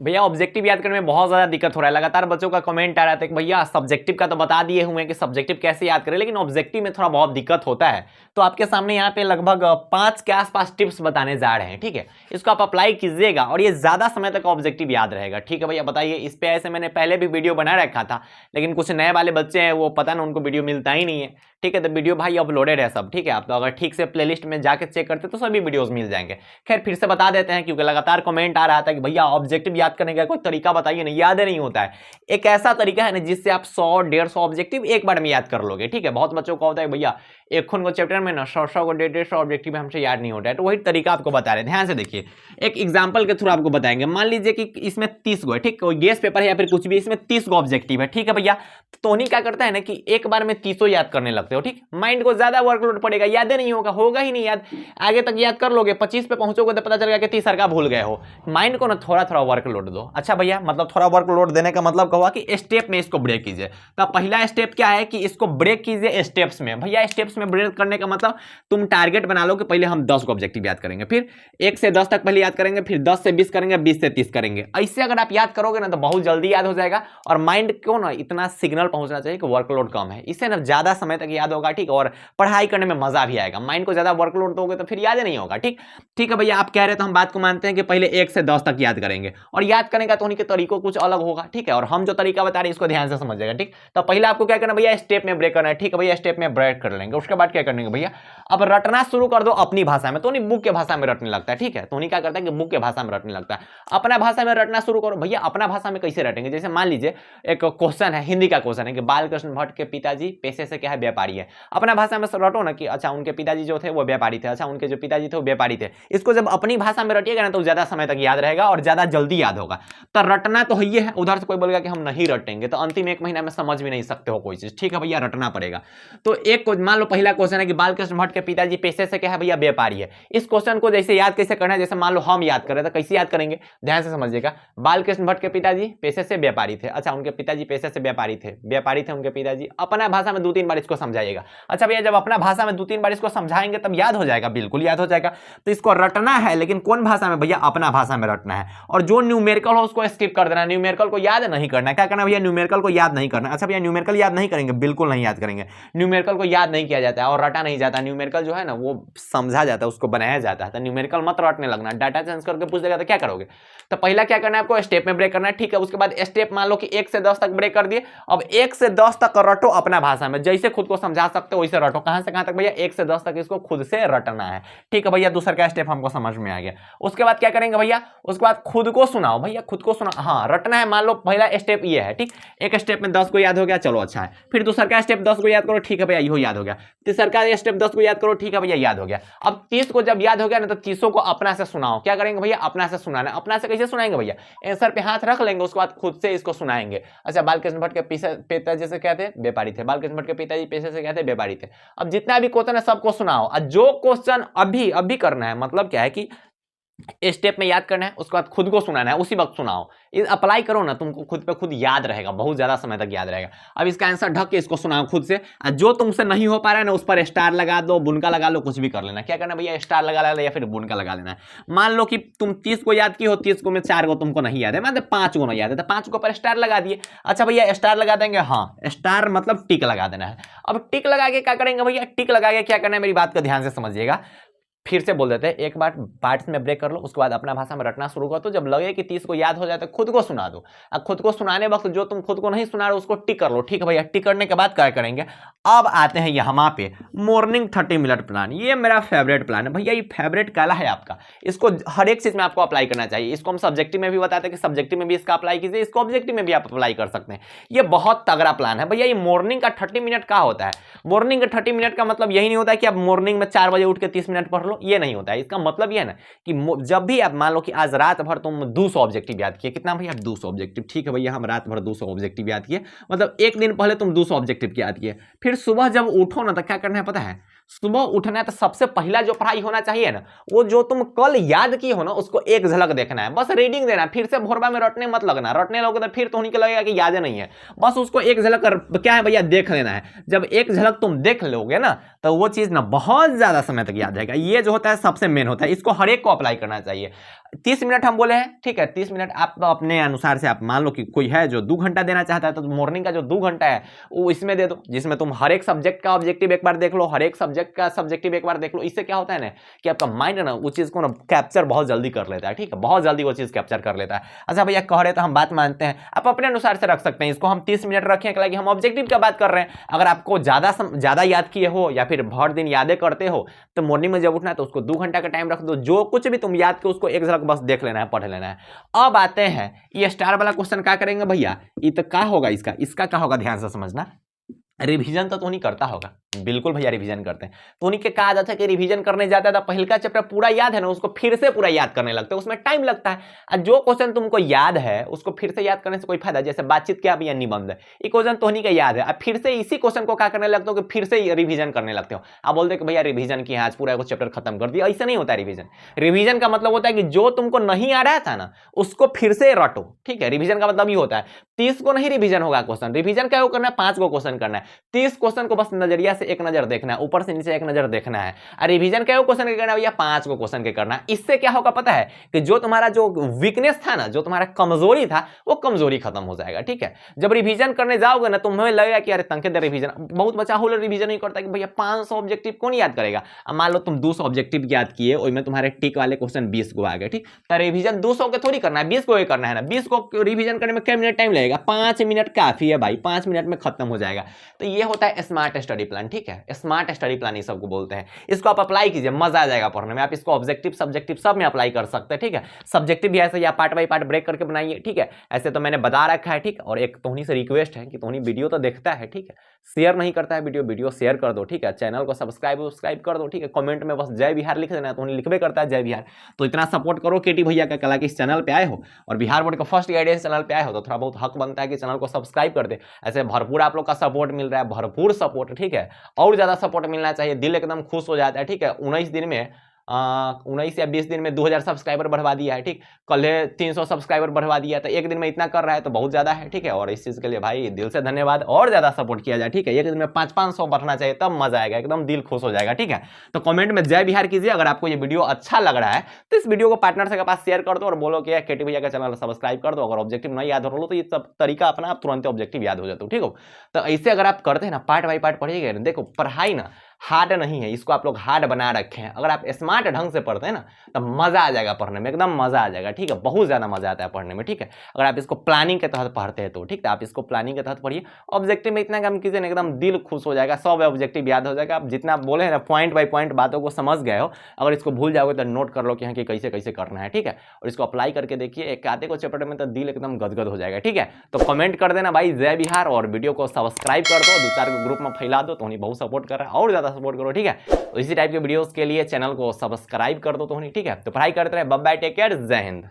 भैया ऑब्जेक्टिव याद करने में बहुत ज्यादा दिक्कत हो रहा है। लगातार बच्चों का कमेंट आ रहा था कि भैया सब्जेक्टिव का तो बता दिए हुए हैं कि सब्जेक्टिव कैसे याद करें, लेकिन ऑब्जेक्टिव में थोड़ा बहुत दिक्कत होता है। तो आपके सामने यहाँ पे लगभग 5 के आसपास टिप्स बताने जा रहे हैं, ठीक है। इसको आप अप्लाई कीजिएगा और ये ज्यादा समय तक ऑब्जेक्टिव याद रहेगा, ठीक है भैया। बताइए, इस पे ऐसे मैंने पहले भी वीडियो बना रखा था, लेकिन कुछ नए वाले बच्चे हैं, वो पता ना उनको वीडियो मिलता ही नहीं है, ठीक है। तो वीडियो भाई अपलोडेड है सब, ठीक है। आप तो अगर ठीक से प्लेलिस्ट में जाके चेक करते तो सभी वीडियोस मिल जाएंगे। खैर फिर से बता देते हैं, क्योंकि लगातार कमेंट आ रहा था कि भैया ऑब्जेक्टिव याद करने का कोई तरीका बताइए, नहीं याद नहीं होता है। एक ऐसा तरीका है ना जिससे आप 100-150 ऑब्जेक्टिव एक बार में याद कर लोगे, ठीक है। बहुत बच्चों को होता है भैया एक खून को चैप्टर में ना 100 को 150 ऑब्जेक्टिव हमसे याद नहीं होता है, तो वही तरीका आपको बता रहे हैं। ध्यान से देखिए, एक एग्जांपल के थ्रू आपको बताएंगे। मान लीजिए कि इसमें 30 गो है, ठीक, कोई गेस पेपर है या फिर कुछ भी, इसमें 30 गो ऑब्जेक्टिव है, ठीक है भैया। तो नहीं क्या करता है ना कि एक बार में 30 याद करने लगते हो, ठीक। माइंड को ज्यादा वर्कलोड पड़ेगा, याद नहीं होगा ही नहीं याद। आगे तक याद कर लोगे, 25 पे पहुंचोगे तो पता चलेगा कि 30 का भूल गए हो। माइंड को ना थोड़ा थोड़ा वर्कलोड दो। अच्छा भैया, मतलब थोड़ा वर्कलोड देने का मतलब हुआ कि स्टेप में इसको ब्रेक कीजिए। तो पहला स्टेप क्या है कि इसको ब्रेक कीजिए स्टेप्स में। भैया स्टेप्स में ब्रेक करने का मतलब तुम टारगेट बना लो कि पहले हम 10 को ऑब्जेक्टिव याद करेंगे, फिर 1 से 10 तक पहले याद करेंगे, फिर 10 से 20 करेंगे, 20 से 30 करेंगे। ऐसे अगर आप याद करोगे ना तो बहुत जल्दी याद हो जाएगा। और माइंड को ना इतना सिग्नल पहुंचना चाहिए कि वर्कलोड कम है, इससे ना ज्यादा समय तक याद होगा, ठीक। और पढ़ाई करने में मजा भी आएगा। माइंड को ज्यादा वर्कलोड दोगे तो फिर याद नहीं होगा, ठीक। ठीक है भैया, आप कह रहे तो हम बात को मानते हैं कि पहले 1 से 10 तक याद करेंगे, और याद करने का तो उनके तरीकों कुछ अलग होगा, ठीक है। और हम जो तरीका बता रहे हैं इसको ध्यान से समझिएगा, ठीक। तो पहले आपको क्या करना भैया, स्टेप में ब्रेक करना है, ठीक है भैया। स्टेप में ब्रेक कर लेंगे, उसके बाद क्या करने भैया, अब रटना शुरू कर दो अपनी भाषा में। तो नहीं बुक के भाषा में रटने लगता है, ठीक है। तो नहीं क्या करता है कि बुक के भाषा में रटने लगता है, अपना भाषा में रटना शुरू करो। भैया अपना भाषा में कैसे रटेंगे, जैसे मान लीजिए एक क्वेश्चन है, हिंदी का क्वेश्चन है कि बालकृष्ण भट्ट के पिताजी पेशे से क्या है, व्यापारी है। अपना भाषा में रटो ना कि अच्छा उनके पिताजी जो थे वो व्यापारी थे, अच्छा उनके जो पिताजी थे वो व्यापारी थे। इसको जब अपनी भाषा में रटिएगा ना तो ज्यादा समय तक याद रहेगा और ज्यादा जल्दी याद होगा। तो रटना तो ही है। उधर से कोई बोलेगा कि हम नहीं रटेंगे तो अंतिम 1 महीना में समझ भी नहीं सकते हो कोई चीज, ठीक है भैया। रटना पड़ेगा। तो एक मान लो पहला क्वेश्चन है कि बालकृष्ण भट्ट के पिताजी पेशे से क्या है भैया, व्यापारी है। इस क्वेश्चन को जैसे याद कैसे करना है, जैसे मान लो हम याद कर रहे थे, कैसे याद करेंगे, ध्यान से समझिएगा। बालकृष्ण भट्ट के पिताजी पेशे से व्यापारी थे, अच्छा उनके पिताजी पेशे से व्यापारी थे उनके पिताजी। अपना भाषा में 2-3 बार इसको समझाइएगा। अच्छा भैया, जब अपना भाषा में 2-3 बार इसको समझाएंगे तब याद हो जाएगा, बिल्कुल याद हो जाएगा। तो इसको रटना है, लेकिन कौन भाषा में भैया, अपना भाषा में रटना है। और जो न्यूमेरिकल हो उसको स्किप कर देना, न्यूमेरिकल को याद नहीं करना है। क्या करना भैया, न्यूमेरिकल को याद नहीं करना। अच्छा भैया न्यूमेरिकल याद नहीं करेंगे, बिल्कुल नहीं याद करेंगे। न्यूमेरिकल को याद नहीं किया जाता है और रटा नहीं जाता। न्यूमेरिकल जो है ना वो समझा जाता है, उसको बनाया जाता है। तो न्यूमेरिकल मत रटने लगना। डाटा चेंज करके पूछ देगा तो क्या करोगे। तो पहला क्या करना है आपको, स्टेप में ब्रेक करना है, ठीक है। उसके बाद स्टेप मान लो कि 1 से 10 तक ब्रेक कर दिए। अब 1 से 10 तक रटो अपना भाषा में, जैसे खुद को समझा सकते हो वैसे रटो। कहां से कहां तक भैया, 1 से 10 तक इसको खुद से रटना है, ठीक है भैया। दूसरा का स्टेप हमको समझ में आ गया। उसके बाद क्या करेंगे भैया, उसके बाद खुद को सुनाओ। भैया खुद को सुना, हाँ रटना है। मान लो पहला स्टेप ये है, ठीक। एक स्टेप में 10 को याद हो गया, चलो अच्छा है। फिर दूसरा का स्टेप 10 को याद करो, ठीक है भैया यो याद हो गया। तीसरा का स्टेप 10 को याद करो, ठीक है भैया याद हो गया। अब 30 को जब याद हो गया ना तो 30 को अपना से सुनाओ। क्या करेंगे भैया, अपना से सुनाना। अपना से कैसे सुनाएंगे भैया, आंसर पे हाथ रख लेंगे, उसके बाद खुद से इसको सुनाएंगे। अच्छा बालकृष्ण भट्ट के पिताजी से क्या थे, व्यापारी थे। बालकृष्ण भट्ट के पिताजी पेशे से क्या थे, व्यापारी थे। अब जितना भी क्वेश्चन है सबको सुनाओ। और जो क्वेश्चन अभी करना है, मतलब क्या है कि स्टेप में याद करना है, उसके बाद खुद को सुनाना है, उसी वक्त सुनाओ। इस अप्लाई करो ना, तुमको खुद पे खुद याद रहेगा, बहुत ज्यादा समय तक याद रहेगा। अब इसका आंसर ढक के इसको सुनाओ खुद से। जो तुमसे नहीं हो पा रहा है ना उस पर स्टार लगा दो, बुनका लगा लो, कुछ भी कर लेना। क्या करना भैया, स्टार लगा लेना या फिर बुनका लगा लेना है। मान लो कि तुम 30 को याद की हो, 30 को में 4 को तुमको नहीं याद है, मतलब 5 को नहीं याद है, तो 5 को पर स्टार लगा दिए। अच्छा भैया स्टार लगा देंगे, हाँ स्टार मतलब टिक लगा देना है। अब टिक लगा के क्या करेंगे भैया, टिक लगा के क्या करना है, मेरी बात को ध्यान से समझिएगा। फिर से बोल देते हैं, एक बार पार्ट्स में ब्रेक कर लो, उसके बाद अपना भाषा में रटना शुरू कर दो। जब लगे कि 30 को याद हो जाए तो खुद को सुना दो। अब खुद को सुनाने वक्त जो तुम खुद को नहीं सुना रहे उसको टिक कर लो, ठीक है भैया। टिक करने के बाद क्या करेंगे, अब आते हैं यहाँ पे मॉर्निंग 30 मिनट प्लान। ये मेरा फेवरेट प्लान है भैया, ये फेवरेट काला है आपका। इसको हर एक चीज में आपको अप्लाई करना चाहिए। इसको हम सब्जेक्टिव में भी बताते हैं कि सब्जेक्टिव में भी इसका अप्लाई कीजिए, इसको ऑब्जेक्टिव में भी आप अप्लाई कर सकते हैं। ये बहुत तगड़ा प्लान है भैया। ये मॉर्निंग का 30 मिनट का होता है। मॉर्निंग का 30 मिनट का मतलब यही नहीं होता है कि आप मॉर्निंग में 4 बजे उठ के 30 मिनट पढ़ लो, ये नहीं होता है। इसका मतलब यह है ना कि जब भी आप मान लो कि आज रात भर तुम 200 ऑब्जेक्टिव याद किए, कितना भैया 200 ऑब्जेक्टिव, ठीक है भैया हम रात भर 200 ऑब्जेक्टिव याद किए, मतलब एक दिन पहले तुम 200 ऑब्जेक्टिव याद किए। फिर सुबह जब उठो ना तो क्या करना है पता है, सुबह उठना है तो सबसे पहला जो पढ़ाई होना चाहिए ना, वो जो तुम कल याद की हो ना उसको एक झलक देखना है, बस रीडिंग देना है। फिर से भोरबा में रटने मत लगना, रटने लोगे तो फिर तो उन्हीं को लगेगा कि याद नहीं है। बस उसको एक झलक क्या है भैया देख लेना है। जब एक झलक तुम देख लोगे ना तो वो चीज ना बहुत ज्यादा समय तक याद रहेगा। ये जो होता है सबसे मेन होता है, इसको हर एक को अप्लाई करना चाहिए। 30 मिनट हम बोले हैं, ठीक है। 30 मिनट आप अपने अनुसार से आप मान लो कि कोई है जो 2 घंटा देना चाहता है, तो मॉर्निंग का जो 2 घंटा है वो इसमें दे दो, जिसमें तुम हर एक सब्जेक्ट का ऑब्जेक्टिव एक बार देख लो, हर एक सब्जेक्ट का सब्जेक्टिव एक बार देख लो। इससे क्या होता है ना कि आपका माइंड ना उस चीज को ना कैप्चर बहुत जल्दी कर लेता है, ठीक है, बहुत जल्दी वो चीज कैप्चर कर लेता है। अच्छा भैया कह रहे तो हम बात मानते हैं, आप अपने अनुसार से रख सकते हैं इसको, हम 30 मिनट रखें कि हम ऑब्जेक्टिव की बात कर रहे हैं। अगर आपको ज्यादा याद किए हो या फिर भर दिन यादें करते हो, तो मॉर्निंग में जब उठना है तो उसको 2 घंटा का टाइम रख दो, जो कुछ भी तुम याद किए उसको एक झलक बस देख लेना है, पढ़ लेना है। अब आते हैं ये स्टार वाला क्वेश्चन क्या करेंगे भैया, ये तो क्या होगा, इसका क्या होगा, ध्यान से समझना। रिवीजन तो नहीं करता होगा, बिल्कुल भैया रिवीजन करते हैं। तो उन्हीं के कहा जाता है कि रिवीजन करने जाता था, पहले का चैप्टर पूरा याद है ना, उसको फिर से पूरा याद करने लगते हैं, उसमें टाइम लगता है। और जो क्वेश्चन तुमको याद है उसको फिर से याद करने से कोई फायदा, जैसे बातचीत क्या भैया निबंध है, ये क्वेश्चन तो नहीं का याद है, अब फिर से इसी क्वेश्चन को क्या करने लगते हो कि फिर से रिवीजन करने लगते हो। आप बोलते कि भैया रिवीजन किया आज पूरा चैप्टर खत्म कर दिया, ऐसा नहीं होता रिवीजन। रिवीजन का मतलब होता है कि जो तुमको नहीं आ रहा था ना उसको फिर से रटो, ठीक है। रिवीजन का मतलब ये होता है 30 को नहीं रिवीजन होगा क्वेश्चन, रिवीजन क्या करना है, 5 को क्वेश्चन करना है। 30 क्वेश्चन को बस नजरिया से एक नजर देखना है, ऊपर से नीचे एक नजर देखना है। और रिवीजन क्या क्वेश्चन के करना है भैया, 5 को क्वेश्चन के करना है। इससे क्या होगा पता है कि जो तुम्हारा जो वीकनेस था ना, जो तुम्हारा कमजोरी था, वो कमजोरी खत्म हो जाएगा, ठीक है। जब रिवीजन करने जाओगे ना तुम्हें लगेगा कि अरे तंके दे रिवीजन, बहुत बच्चा होल रिवीजन नहीं करता कि भैया 500 ऑब्जेक्टिव कौन याद करेगा। अब मान लो तुम 200 ऑब्जेक्टिव याद किए, उसमें तुम्हारे टिक वाले क्वेश्चन 20 को आ गए, ठीक। तो रिवीजन 200 के थोड़ी करना है, 20 को ही करना है ना। 20 को रिवीजन करने में कितने मिनट टाइम लगेगा, 5 मिनट काफी है भाई, 5 मिनट में खत्म हो जाएगा। तो ये होता है स्मार्ट स्टडी प्लान, ठीक है। स्मार्ट स्टडी प्लान ये सबको बोलते हैं। इसको आप अप्लाई कीजिए, मजा आ जाएगा पढ़ने में। आप इसको ऑब्जेक्टिव सब्जेक्टिव सब में अप्लाई कर सकते हैं, ठीक है। सब्जेक्टिव भी ऐसे या पार्ट बाई पार्ट ब्रेक करके बनाइए, ठीक है। ऐसे तो मैंने बता रखा है, ठीक। और एक तोहनी से रिक्वेस्ट है कि तोहनी वीडियो तो देखता है, ठीक है, शेयर नहीं करता है वीडियो शेयर कर दो, ठीक है। चैनल को सब्सक्राइब कर दो, ठीक है। कमेंट में बस जय बिहार लिख देना, तो लिखबे करता है जय बिहार। तो इतना सपोर्ट करो केटी भैया का कला के इस चैनल पे आए हो और बिहार बोर्ड का फर्स्ट गाइडेंस चैनल पे आए हो, तो थोड़ा बहुत हक बनता है कि चैनल को सब्सक्राइब कर दे। ऐसे भरपूर आप लोग का सपोर्ट मिल रहा है, भरपूर सपोर्ट, ठीक है। और ज्यादा सपोर्ट मिलना चाहिए, दिल एकदम खुश हो जाता है, ठीक है। 19 दिन में 19 या 20 दिन में 2000 सब्सक्राइबर बढ़वा दिया है, ठीक। कल 300 सब्सक्राइबर बढ़वा दिया, तो एक दिन में इतना कर रहा है तो बहुत ज्यादा है, ठीक है। और इस चीज के लिए भाई दिल से धन्यवाद, और ज्यादा सपोर्ट किया जाए, ठीक है। एक दिन में 500 बढ़ना चाहिए, तब मजा आएगा, एकदम दिल खुश हो जाएगा, ठीक है। तो कमेंट में जय बिहार कीजिए। अगर आपको ये वीडियो अच्छा लग रहा है तो इस वीडियो को पार्टनर के पास शेयर कर दो और बोलो कि केटी भैया का चैनल सब्सक्राइब कर दो। अगर ऑब्जेक्टिव नहीं याद हो रहा तो ये सब तरीका अपना आप तुरंत ऑब्जेक्टिव याद हो जाता है, ठीक हो। तो ऐसे अगर आप करते हैं ना, पार्ट बाई पार्ट पढ़िएगा, देखो पढ़ाई ना हार्ड नहीं है, इसको आप लोग हार्ड बना रखे हैं। अगर आप स्मार्ट ढंग से पढ़ते हैं ना तो मजा आ जाएगा पढ़ने में, एकदम मजा आ जाएगा, ठीक है। बहुत ज्यादा मजा आता है पढ़ने में, ठीक है। अगर आप इसको प्लानिंग के तहत पढ़ते हैं तो ठीक है, आप इसको प्लानिंग के तहत पढ़िए। ऑब्जेक्टिव में इतना काम कीजिए ना, एकदम दिल खुश हो जाएगा, सब ऑब्जेक्टिव याद हो जाएगा। आप जितना बोले हैं ना पॉइंट बाई पॉइंट बातों को समझ गए हो, अगर इसको भूल जाओगे तो नोट कर लो कि हाँ कि कैसे कैसे करना है, ठीक है। और इसको अप्लाई करके देखिए, एक आधे को चैप्टर में तो दिल एकदम गदगद हो जाएगा, ठीक है। तो कमेंट कर देना भाई जय बिहार, और वीडियो को सब्सक्राइब कर दो, 2-4 ग्रुप में फैला दो, तो उन्हें बहुत सपोर्ट कर रहा है, और ज्यादा सपोर्ट करो, ठीक है। तो इसी टाइप के वीडियोस के लिए चैनल को सब्सक्राइब कर दो तो ठीक है। तो पढ़ाई करते रहे, बाय बाय, टेक केयर, जय हिंद।